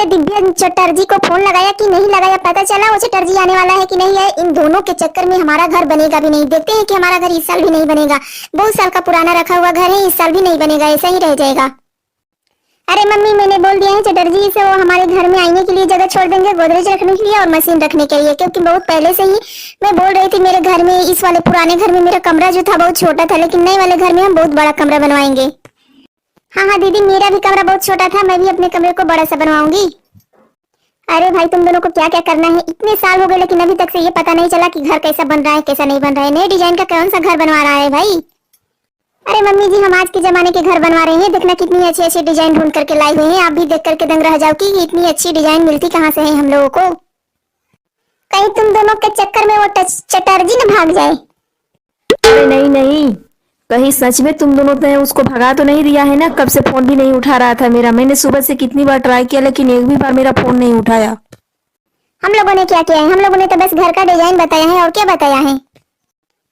अरे दिव्या चटर्जी को फोन लगाया कि नहीं लगाया, पता चला वो चटर्जी आने वाला है कि नहीं है। इन दोनों के चक्कर में हमारा घर बनेगा भी नहीं। देखते हैं कि हमारा घर इस साल भी नहीं बनेगा। बहुत साल का पुराना रखा हुआ घर है, इस साल भी नहीं बनेगा, ऐसा ही रह जाएगा। अरे मम्मी, मैंने बोल दिया है चटर्जी से वो हमारे घर में आने के लिए जगह छोड़ देंगे, गोदरेज रखने के लिए और मशीन रखने के लिए, क्योंकि बहुत पहले से ही मैं बोल रही थी मेरे घर में, इस वाले पुराने घर में मेरा कमरा जो था बहुत छोटा था, लेकिन नए वाले घर में हम बहुत बड़ा कमरा बनवाएंगे। हाँ हाँ दीदी, मेरा भी कमरा बहुत छोटा था, मैं भी अपने कमरे को बड़ा सा बनवाऊंगी। अरे भाई, तुम दोनों को क्या क्या करना है, इतने साल हो गए लेकिन अभी तक से ये पता नहीं चला कि घर कैसा बन रहा है कैसा नहीं बन रहा है। नए डिजाइन का कौन सा घर बनवा रहा है भाई। अरे मम्मी जी, हम आज के जमाने के घर बनवा रहे हैं, देखना कितनी अच्छी अच्छी डिजाइन ढूंढ करके लाई हुई हैं। आप भी देख करके दंग रह जाओ कि इतनी अच्छी डिजाइन मिलती कहाँ से है हम लोगों को। कहीं तुम दोनों के चक्कर में वो चटर्जी न भाग जाए। अरे नहीं नहीं, कहीं सच में तुम दोनों ने उसको भगा तो नहीं दिया है ना। कब से फोन भी नहीं उठा रहा था मेरा, मैंने सुबह से कितनी बार ट्राई किया लेकिन एक भी बार मेरा फोन नहीं उठाया। हम लोगों ने क्या किया है, हम लोगों ने तो बस घर का डिजाइन बताया है, और क्या बताया है।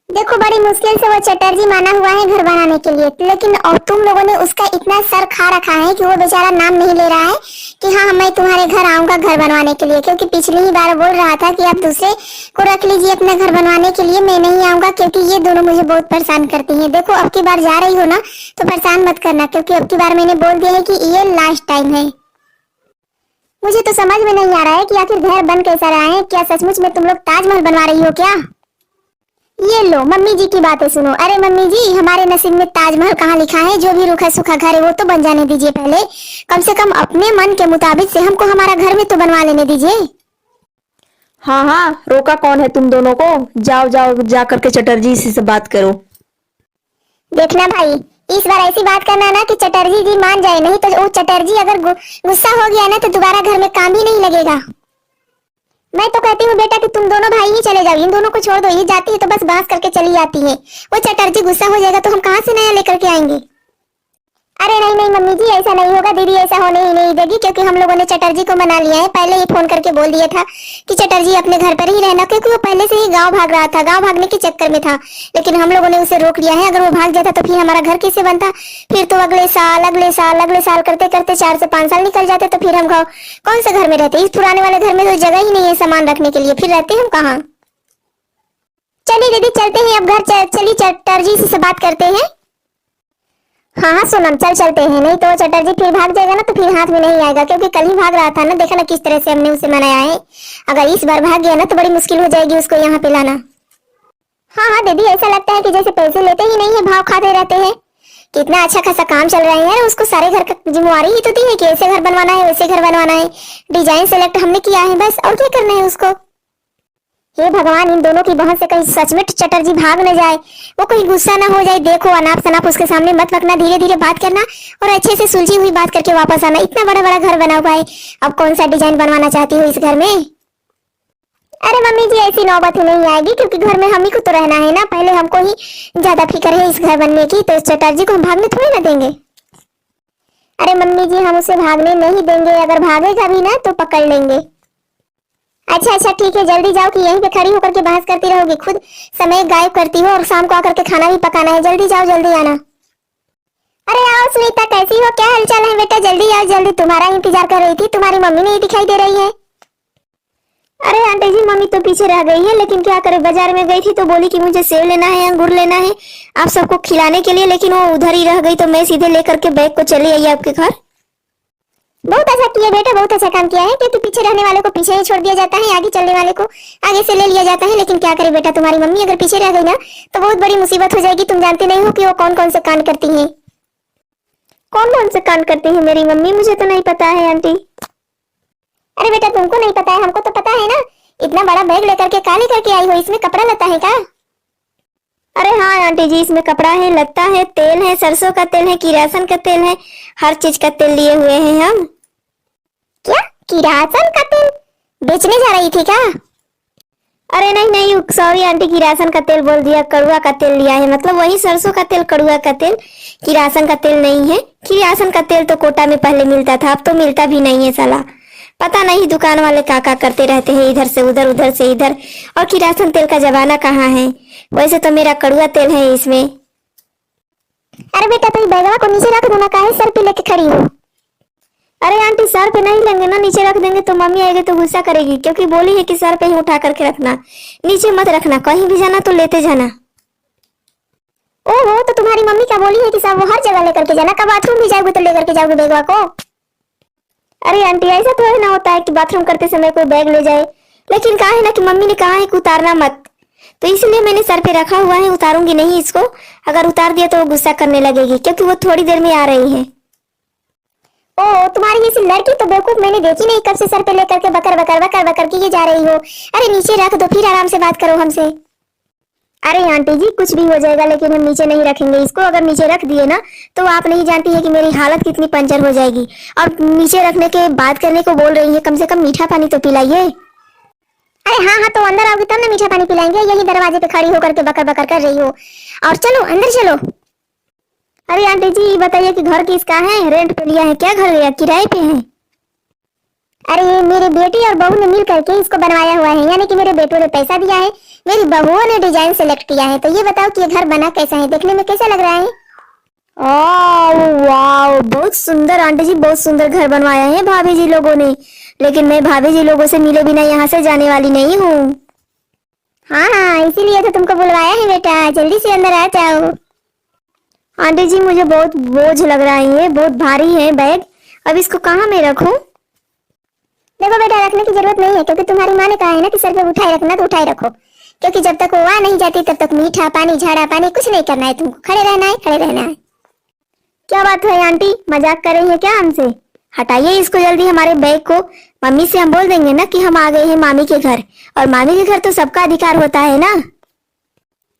देखो बड़ी मुश्किल से वो चटर्जी माना हुआ है घर बनाने के लिए, लेकिन और तुम लोगों ने उसका इतना सर खा रखा है कि वो बेचारा नाम नहीं ले रहा है कि हाँ मैं तुम्हारे घर आऊंगा घर बनवाने के लिए, क्योंकि पिछली ही बार बोल रहा था कि आप दूसरे को रख लीजिए अपने घर बनवाने के लिए, मैं नहीं आऊंगा क्योंकि ये दोनों मुझे बहुत परेशान करती है। देखो अब की बार जा रही हो ना तो परेशान मत करना, क्योंकि अब की बार मैंने बोल दिया है कि ये लास्ट टाइम है। मुझे तो समझ में नहीं आ रहा है कि आखिर घर बन कैसा रहा है। क्या सचमुच में तुम लोग ताजमहल बनवा रही हो क्या। ये लो मम्मी जी की बातें सुनो। अरे मम्मी जी, हमारे नसीब में ताजमहल कहाँ लिखा है। जो भी रूखा सूखा घर है वो तो बन जाने दीजिए पहले, कम से कम अपने मन के मुताबिक से हमको हमारा घर में तो बनवा लेने दीजिए। हाँ हाँ, रोका कौन है तुम दोनों को। जाओ जाओ, जा करके चटर्जी से बात करो। देखना भाई, इस बार ऐसी बात करना ना कि चटर्जी जी मान जाए, नहीं तो वो चटर्जी अगर गुस्सा हो गया ना तो दोबारा घर में काम ही नहीं लगेगा। मैं तो कहती हूँ बेटा कि तुम दोनों भाई ही चले जाओ, इन दोनों को छोड़ दो। ये जाती है तो बस बांस करके चली जाती है। वो चटर्जी गुस्सा हो जाएगा तो हम कहाँ से नया लेकर के आएंगे। अरे नहीं नहीं मम्मी जी, ऐसा नहीं होगा। दीदी ऐसा होने ही नहीं देगी, क्योंकि हम लोगों ने चटर्जी को मना लिया है। पहले ही फोन करके बोल दिया था कि चटर्जी अपने घर पर ही रहना, क्योंकि वो पहले से ही गांव भाग रहा था, गांव भागने के चक्कर में था, लेकिन हम लोगों ने उसे रोक लिया है। अगर वो भाग जाता तो फिर हमारा घर कैसे बनता। फिर तो अगले साल अगले साल अगले साल करते करते 4 से 5 साल निकल जाते, तो फिर हम कौन से घर में रहते। इस पुराने वाले घर में तो जगह ही नहीं है सामान रखने के लिए, फिर रहते हम कहाँ। चलिए दीदी चलते हैं अब घर, चलिए चटर्जी से बात करते हैं। हाँ हाँ सोनम, चल चलते हैं, नहीं तो चटर्जी फिर भाग जाएगा ना तो फिर हाथ में नहीं आएगा, क्योंकि कल ही भाग रहा था ना। देखा ना किस तरह से हमने उसे मनाया है। अगर इस बार भाग गया ना तो बड़ी मुश्किल हो जाएगी उसको यहाँ पे लाना। हाँ हाँ दीदी, ऐसा लगता है कि जैसे पैसे लेते ही नहीं है, भाव खाते रहते हैं। कितना अच्छा खासा काम चल रहा है यार, उसको सारे घर का जिम्मेवारी ही तो दी है कि ऐसे घर बनवाना है वैसे घर बनवाना है। डिजाइन सेलेक्ट हमने किया है बस, और क्या करना है उसको। हे भगवान, इन दोनों की बहन से कहीं सच में चटर्जी भाग न जाए, वो कहीं गुस्सा ना हो जाए। देखो अनाप शनाप उसके सामने मत बकना, धीरे धीरे बात करना और अच्छे से सुलझी हुई बात करके वापस आना। इतना बड़ा बड़ा घर बना हुआ है, अब कौन सा डिजाइन बनवाना चाहती हो इस घर में। अरे मम्मी जी, ऐसी नौबत ही नहीं आएगी, क्योंकि घर में हम ही को तो रहना है ना। पहले हमको ही ज्यादा फिक्र है इस घर बनने की, तो इस चटर्जी को हम भागने थोड़ी ना देंगे। अरे मम्मी जी, हम उसे भागने नहीं देंगे, अगर भागेगा भी ना तो पकड़ लेंगे। अच्छा अच्छा ठीक है, जल्दी जाओ कि यहीं पे खड़ी होकर के बहस करती रहोगी, खुद समय गायब करती हो और शाम को आकर के खाना भी पकाना है। जल्दी जाओ, जल्दी आना। अरे आओ सुनीता, कैसी हो, क्या हालचाल है बेटा। जल्दी आओ जल्दी, तुम्हारा इंतजार कर रही थी, तुम्हारी मम्मी नहीं दिखाई दे रही है। अरे आंटी जी, मम्मी तो पीछे रह गई है, लेकिन क्या करे, बाजार में गई थी तो बोली कि मुझे सेब लेना है, अंगूर लेना है आप सबको खिलाने के लिए, लेकिन वो उधर ही रह गई, तो मैं सीधे लेकर के बैग को चली आई आपके घर। बहुत अच्छा किया बेटा, बहुत अच्छा काम किया है, क्योंकि पीछे रहने वाले को पीछे ही छोड़ दिया जाता है, आगे चलने वाले को आगे से ले लिया जाता है। लेकिन क्या करे बेटा, तुम्हारी मम्मी अगर पीछे रह गई ना तो बहुत बड़ी मुसीबत हो जाएगी। तुम जानते नहीं हो कि वो कौन कौन से कांड करती हैं। कौन कौन से कांड करती है मेरी मम्मी, मुझे तो नहीं पता है आंटी। अरे बेटा तुमको नहीं पता है, हमको तो पता है ना। इतना बड़ा बैग लेकर के क्या लेकर के आई हो, इसमें कपड़ा लता है क्या। अरे हाँ आंटी जी, इसमें कपड़ा है, लत्ता है, तेल है, सरसों का तेल है, किरासन का तेल है, हर चीज का तेल लिए हुए हैं हम। क्या किरासन का तेल बेचने जा रही थी क्या। अरे नहीं नहीं, सॉरी आंटी, किरासन का तेल बोल दिया, कड़ुआ का तेल लिया है, मतलब वही सरसों का तेल, कड़ुआ का तेल, किरासन का तेल नहीं है। किरासन का तेल तो कोटा में पहले मिलता था, अब तो मिलता भी नहीं है साला। पता नहीं दुकान वाले क्या करते रहते हैं, इधर से उधर उधर से इधर, और किरासन तेल का जमाना कहाँ है। वैसे तो मेरा कड़ुआ तेल है इसमें। अरे बेटा तुम बैगवा को नीचे रख देना, काहे सर पे लेके खड़ी हो। अरे आंटी सर पे नहीं लेंगे ना, नीचे रख देंगे तो मम्मी आएगी तो गुस्सा करेगी, क्योंकि बोली है कि सर पे ही उठा करके रखना, नीचे मत रखना, कहीं भी जाना तो लेते जाना। ओहो, तो तुम्हारी मम्मी क्या बोली है कि सब वो हर जगह लेकर के जाना, कब बाथरूम भी जाओगे तो लेकर के जाओगे बेगवा को? अरे आंटी ऐसा तो ना होता है कि बाथरूम करते समय कोई बैग ले जाए, लेकिन कहा है ना कि मम्मी ने कहा है कि उतारना मत, तो इसलिए मैंने सर पे रखा हुआ है, उतारूंगी नहीं इसको। अगर उतार दिया तो वो गुस्सा करने लगेगी, क्योंकि वो थोड़ी देर में आ रही है। ओ, तुम्हारी जैसी लड़की तो बेवकूफ मैंने देखी नहीं, कब से सर पे लेकर के बकर बकर बकर बकर किए जा रही हो। अरे नीचे रख दो, फिर आराम से बात करो हमसे। अरे आंटी जी कुछ भी हो जाएगा, लेकिन हम नीचे नहीं रखेंगे इसको। अगर नीचे रख दिए ना तो आप नहीं जानती है कि मेरी हालत कितनी पंचर हो जाएगी। और नीचे रखने के बात करने को बोल रही है, कम से कम मीठा पानी तो पिलाइए। अरे हाँ हाँ, तो अंदर आओगी तब ना मीठा पानी पिलाएंगे, यही दरवाजे पे खड़ी होकर के बकर बकर कर रही हो। और चलो अंदर चलो। अरे आंटी जी बताइए कि घर किसका है, रेंट पे लिया है क्या घर, या किराए पे है? अरे ये मेरे बेटी और बहू ने मिल करके इसको बनवाया हुआ है, यानी कि मेरे बेटों ने पैसा दिया है, मेरी बहुओं ने डिजाइन सेलेक्ट किया है। तो ये बताओ कि ये घर बना कैसा है, देखने में कैसा लग रहा है? ओह वाह, बहुत सुंदर आंटी जी, बहुत सुंदर घर बनवाया है भाभी जी लोगों ने। लेकिन मैं भाभी जी लोगों से मिले बिना यहाँ से जाने वाली नहीं हूँ। हाँ हाँ, इसीलिए तो तुमको बुलवाया है बेटा, जल्दी से अंदर आ जाओ। आंटी जी मुझे बहुत बोझ लग रहा है, ये बहुत भारी है बैग, अब इसको कहाँ मैं रखूँ? देखो बेटा, रखने की जरूरत नहीं है, क्योंकि तुम्हारी माँ ने कहा है ना कि सर पे उठाए रखना, तो उठाए रखो। क्योंकि जब तक वो आ नहीं जाती तब तक मीठा पानी झाड़ा पानी कुछ नहीं करना है, तुमको खड़े रहना है, खड़े रहना है। क्या बात है आंटी, मजाक कर रही है क्या हमसे? हटाइए इसको जल्दी हमारे बैग को। मम्मी से हम बोल देंगे ना कि हम आ गए हैं मामी के घर, और मामी के घर तो सबका अधिकार होता है ना।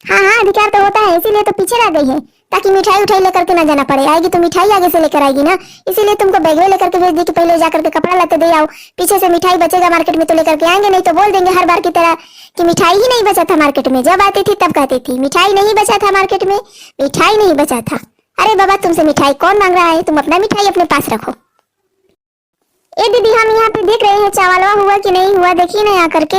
हाँ हाँ, अधिकार तो होता है, इसीलिए तो पीछे रह गई है, ताकि मिठाई उठाई लेकर के ना जाना पड़े। आएगी तो मिठाई आगे से लेकर आएगी ना, इसीलिए तुमको बैग में लेकर के भेज दी कि पहले जाकर के कपड़ा लाते दे आओ, पीछे से मिठाई बचेगा मार्केट में तो लेकर के आएंगे, नहीं तो बोल देंगे हर बार की तरह कि मिठाई ही नहीं बचा था मार्केट में। जब आती थी तब कहती थी मिठाई नहीं बचा था मार्केट में, मिठाई नहीं बचा था। अरे बाबा, तुमसे मिठाई कौन मांग रहा है, तुम अपना मिठाई अपने पास रखो। ए दीदी, हम यहाँ पे देख रहे हैं चावलवा हुआ कि नहीं हुआ, देखिए ना यहाँ करके।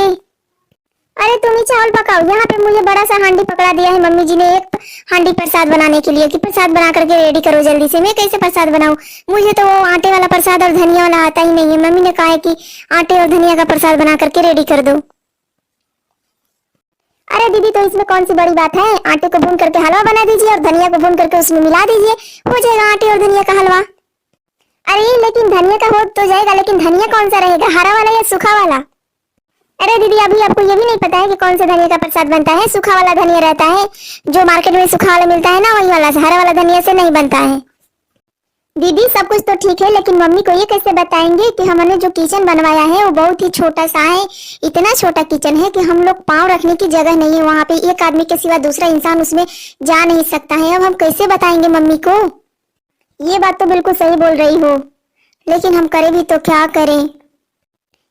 अरे तुम ही चावल पकाओ, यहाँ पे मुझे बड़ा सा हांडी पकड़ा दिया है मम्मी जी ने, एक हांडी प्रसाद बनाने के लिए, कि प्रसाद बना करके रेडी करो जल्दी से। मैं कैसे प्रसाद बनाऊं, मुझे तो वो आटे वाला प्रसाद और धनिया वाला आता ही नहीं है। मम्मी ने कहा है कि आटे और धनिया का प्रसाद बना करके रेडी कर दो। अरे दीदी, तो इसमें कौन सी बड़ी बात है, आटे को भून करके हलवा बना दीजिए और धनिया को भून करके उसमें मिला दीजिए, हो जाएगा आटे और धनिया का हलवा। अरे लेकिन धनिया का हो तो जाएगा, लेकिन धनिया कौन सा रहेगा, हरा वाला या सूखा वाला? अरे दीदी, अभी आपको ये भी नहीं पता है कि कौन से धनिया का प्रसाद बनता है? सूखा वाला धनिया रहता है, जो मार्केट में सूखा वाला मिलता है ना, वही वाला, हरा वाला धनिया से नहीं बनता है। दीदी सब कुछ तो ठीक है, लेकिन मम्मी को ये कैसे बताएंगे कि हमने जो किचन बनवाया है वो बहुत ही छोटा सा है। इतना छोटा किचन है कि हम लोग पाँव रखने की जगह नहीं है वहाँ पे, एक आदमी के सिवा दूसरा इंसान उसमें जा नहीं सकता है। अब हम कैसे बताएंगे मम्मी को? ये बात तो बिल्कुल सही बोल रही हो, लेकिन हम करें भी तो क्या करें?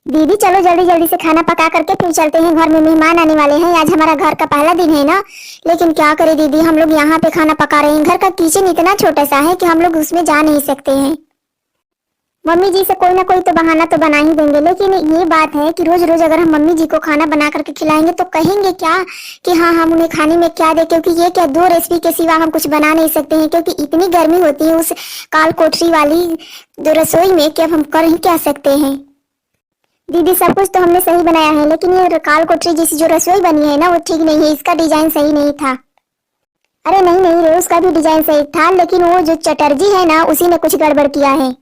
दीदी चलो जल्दी जल्दी से खाना पका करके फिर चलते हैं, घर में मेहमान आने वाले हैं, आज हमारा घर का पहला दिन है ना। लेकिन क्या करें दीदी, हम लोग यहाँ पे खाना पका रहे हैं, घर का किचन इतना छोटा सा है कि हम लोग उसमें जा नहीं सकते हैं। मम्मी जी से कोई ना कोई तो बहाना तो बना ही देंगे, लेकिन ये बात है कि रोज रोज अगर हम मम्मी जी को खाना बना करके खिलाएंगे तो कहेंगे क्या कि हाँ हम उन्हें खाने में क्या दे, क्योंकि ये क्या 2 रेसिपी के सिवा हम कुछ बना नहीं सकते हैं, क्योंकि इतनी गर्मी होती है उस काल कोठरी वाली रसोई में कि अब हम कर ही क्या सकते हैं। दीदी सब कुछ तो हमने सही बनाया है, लेकिन ये काल कोठरी जैसी जो रसोई बनी है ना वो ठीक नहीं है, इसका डिजाइन सही नहीं था। अरे नहीं नहीं रे, उसका भी डिजाइन सही था, लेकिन वो जो चटर्जी है ना उसी ने कुछ गड़बड़ किया है।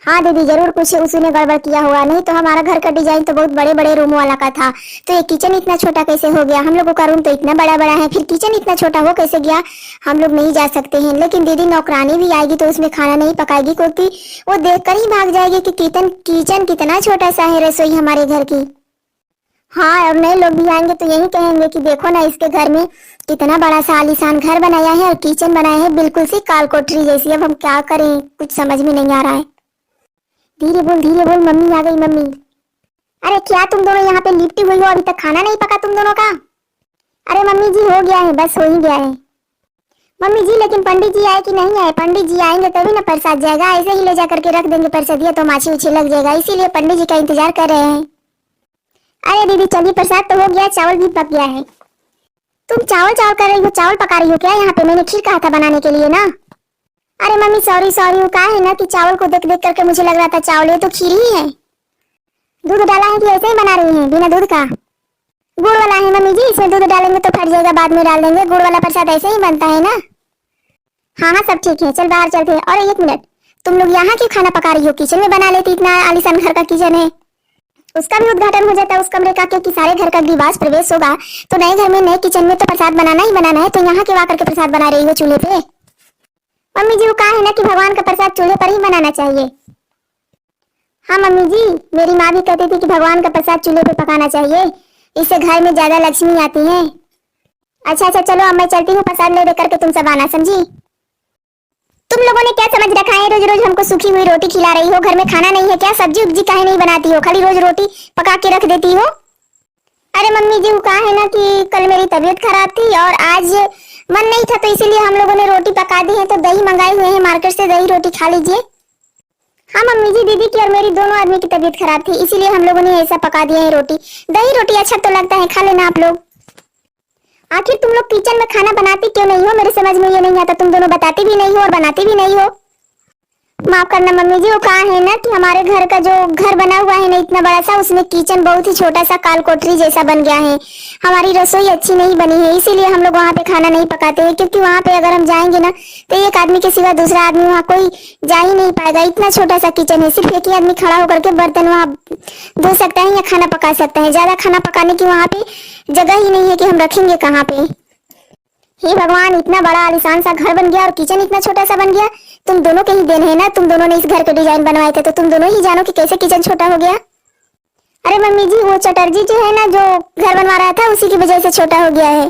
हाँ दीदी जरूर कुछ उसी ने गड़बड़ किया हुआ, नहीं तो हमारा घर का डिजाइन तो बहुत बड़े बड़े रूम वाला का था, तो ये किचन इतना छोटा कैसे हो गया? हम लोगों का रूम तो इतना बड़ा बड़ा है, फिर किचन इतना छोटा हो कैसे गया? हम लोग नहीं जा सकते हैं। लेकिन दीदी नौकरानी भी आएगी तो उसमें खाना नहीं पकाएगी, क्योंकि वो देखकर ही भाग जाएगी कि किचन कितना छोटा सा है रसोई हमारे घर की। हाँ, और नए लोग भी आएंगे तो यही कहेंगे कि देखो ना इसके घर में कितना बड़ा सा आलीशान घर बनाया है और किचन बनाया है बिल्कुल सी काल कोठरी जैसी। अब हम क्या करें, कुछ समझ में नहीं आ रहा है। धीरे बोल, मम्मी आ गई मम्मी। अरे क्या तुम दोनों यहाँ पे लिपटी हुई हो, अभी तक खाना नहीं पका तुम दोनों का? अरे मम्मी जी हो गया है, बस हो ही गया है। मम्मी जी लेकिन पंडित जी आए कि नहीं आए? पंडित जी आएंगे तभी ना प्रसाद जाएगा, ऐसे ही ले जा करके रख देंगे प्रसाद, ये तो माछी उछी लग जाएगा, इसीलिए पंडित जी का इंतजार कर रहे हैं। अरे दीदी चलिए, प्रसाद तो हो गया, चावल भी पक गया है। तुम चावल कर रही हो, चावल पका रही हो क्या यहाँ पे? मैंने खीर कहा था बनाने के लिए ना। अरे मम्मी सॉरी सॉरी, वो कहा है ना कि चावल को देख देख करके मुझे लग रहा था चावल, ये तो खीर ही है। दूध डाला है कि ऐसे ही बना रही हैं बिना दूध का? गुड़ वाला है मम्मी जी, इसमें दूध डालेंगे तो फट जाएगा, बाद में डाल देंगे। गुड़ वाला प्रसाद ऐसे ही बनता है ना। हाँ हाँ सब ठीक है, चल बाहर चलते हैं। और एक मिनट, तुम लोग यहाँ क्यों खाना पका रही हो? किचन में बना लेती, इतना आलीशान घर का किचन है। उसका भी उद्घाटन हो जाता है उस कमरे का, क्योंकि सारे घर का गृहवास प्रवेश होगा तो नए घर में नए किचन में तो प्रसाद बनाना ही बनाना है। तो यहाँ क्यों आकर के प्रसाद बना रही हो चूल्हे पे? मम्मी जी वो कहा है ना कि भगवान का प्रसाद चूल्हे पर ही बनाना चाहिए। हाँ मम्मी जी, मेरी माँ भी कहती थी कि भगवान का प्रसाद चूल्हे पे पकाना चाहिए, इससे घर में ज्यादा लक्ष्मी आती है। अच्छा अच्छा चलो अब मैं चलती हूँ, प्रसाद ले दे करके तुम सब आना, समझी? तुम लोगों ने क्या समझ रखा है, रोज रोज हमको सूखी हुई रोटी खिला रही हो? घर में खाना नहीं है क्या? सब्जी उब्जी काहे नहीं बनाती हो, खाली रोज रोटी पका के रख देती हो? अरे मम्मी जी वो कहा है ना कि कल मेरी तबीयत खराब थी और आज मन नहीं था, तो इसीलिए हम लोगों ने रोटी पका दी है। तो दही मंगाए हुए हैं मार्केट से, दही रोटी खा लीजिए। हाँ मम्मी जी, दीदी की और मेरी दोनों आदमी की तबीयत खराब थी, इसीलिए हम लोगों ने ऐसा पका दिया है रोटी। दही रोटी अच्छा तो लगता है, खा लेना आप लोग। आखिर तुम लोग किचन में खाना बनाती क्यों नहीं हो? मेरे समझ में ये नहीं आता, तुम दोनों बताती भी नहीं हो और बनाती भी नहीं हो। माफ करना मम्मी जी, वो कहा है ना कि हमारे घर का जो घर बना हुआ है ना इतना बड़ा सा, उसमें किचन बहुत ही छोटा सा काल कोठरी जैसा बन गया है। हमारी रसोई अच्छी नहीं बनी है, इसीलिए हम लोग वहाँ पे खाना नहीं पकाते हैं। क्योंकि वहाँ पे अगर हम जाएंगे ना तो एक आदमी के सिवा दूसरा आदमी वहाँ कोई जा ही नहीं पाएगा। इतना छोटा सा किचन है, सिर्फ एक ही आदमी खड़ा होकर के बर्तन वहाँ धो सकता है या खाना पका सकता है। ज्यादा खाना पकाने की वहाँ पे जगह ही नहीं है कि हम रखेंगे कहाँ पे। हे भगवान, इतना बड़ा आलीशान सा घर बन गया और किचन इतना छोटा सा बन गया। तुम दोनों के ही देन है ना, तुम दोनों ने इस घर के डिजाइन बनवाए थे, तो तुम दोनों ही जानो कि कैसे किचन छोटा हो गया। अरे मम्मी जी वो चटर्जी जो है ना जो घर बनवा रहा था, उसी की वजह से छोटा हो गया है।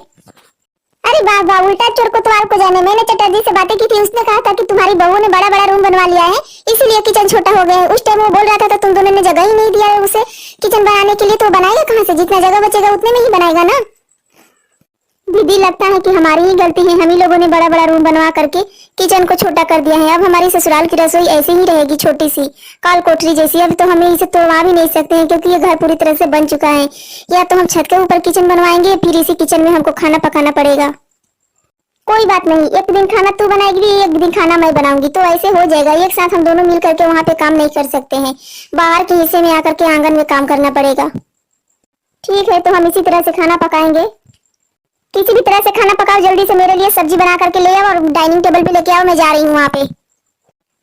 अरे वाह वाह, उल्टा चोर कोतवाल को जाने। मैंने चटर्जी से बातें की थी, उसने कहा था कि तुम्हारी बहू ने बड़ा बड़ा रूम बनवा लिया है इसीलिए किचन छोटा हो गया है। उस टाइम वो बोल रहा था तो तुम दोनों ने जगह ही नहीं दिया है उसे किचन बनाने के लिए, तो बनाएगा कहाँ से? जितना जगह बचेगा उतने में ही बनाएगा ना। दीदी लगता है कि हमारी ही गलती है, हम ही लोगों ने बड़ा बड़ा रूम बनवा करके किचन को छोटा कर दिया है। अब हमारी ससुराल की रसोई ऐसे ही रहेगी, छोटी सी काल कोठरी जैसी। अब तो हम इसे तोड़वा भी नहीं सकते हैं क्योंकि ये घर पूरी तरह से बन चुका है। या तो हम छत के ऊपर किचन बनवाएंगे, फिर इसी किचन में हमको खाना पकाना पड़ेगा। कोई बात नहीं, एक दिन खाना तू बनाएगी, एक दिन खाना मैं बनाऊंगी, तो ऐसे हो जाएगा। एक साथ हम दोनों मिल करके वहाँ पे काम नहीं कर सकते हैं, बाहर के हिस्से में आकर के आंगन में काम करना पड़ेगा। ठीक है, तो हम इसी तरह से खाना पकाएंगे। किसी भी तरह से खाना पकाओ, जल्दी से मेरे लिए सब्जी बना करके ले आओ और डाइनिंग टेबल पे लेके आओ, मैं जा रही हूँ वहाँ पे।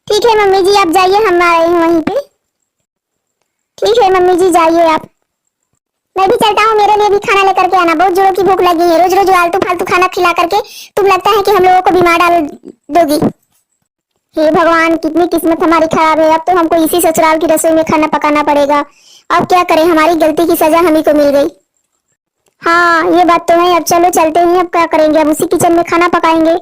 ठीक है मम्मी जी आप जाइए, हम आ रहे हैं वहीं पे। ठीक है मम्मी जी जाइए आप। मैं भी चलता हूँ, मेरे लिए भी खाना लेकर के आना, बहुत जोरों की भूख लगी है। रोज रोज आलतू फालतू खाना खिला करके तुम लगता है कि हम लोगों को बीमार डाल दोगी। हे भगवान, कितनी किस्मत हमारी खराब है। अब तो हमको इसी ससुराल की रसोई में खाना पकाना पड़ेगा। अब क्या करें, हमारी गलती की सजा हम ही को मिल गई। हाँ ये बात तो है। अब चलो चलते हैं, अब क्या करेंगे, अब उसी किचन में खाना पकाएंगे।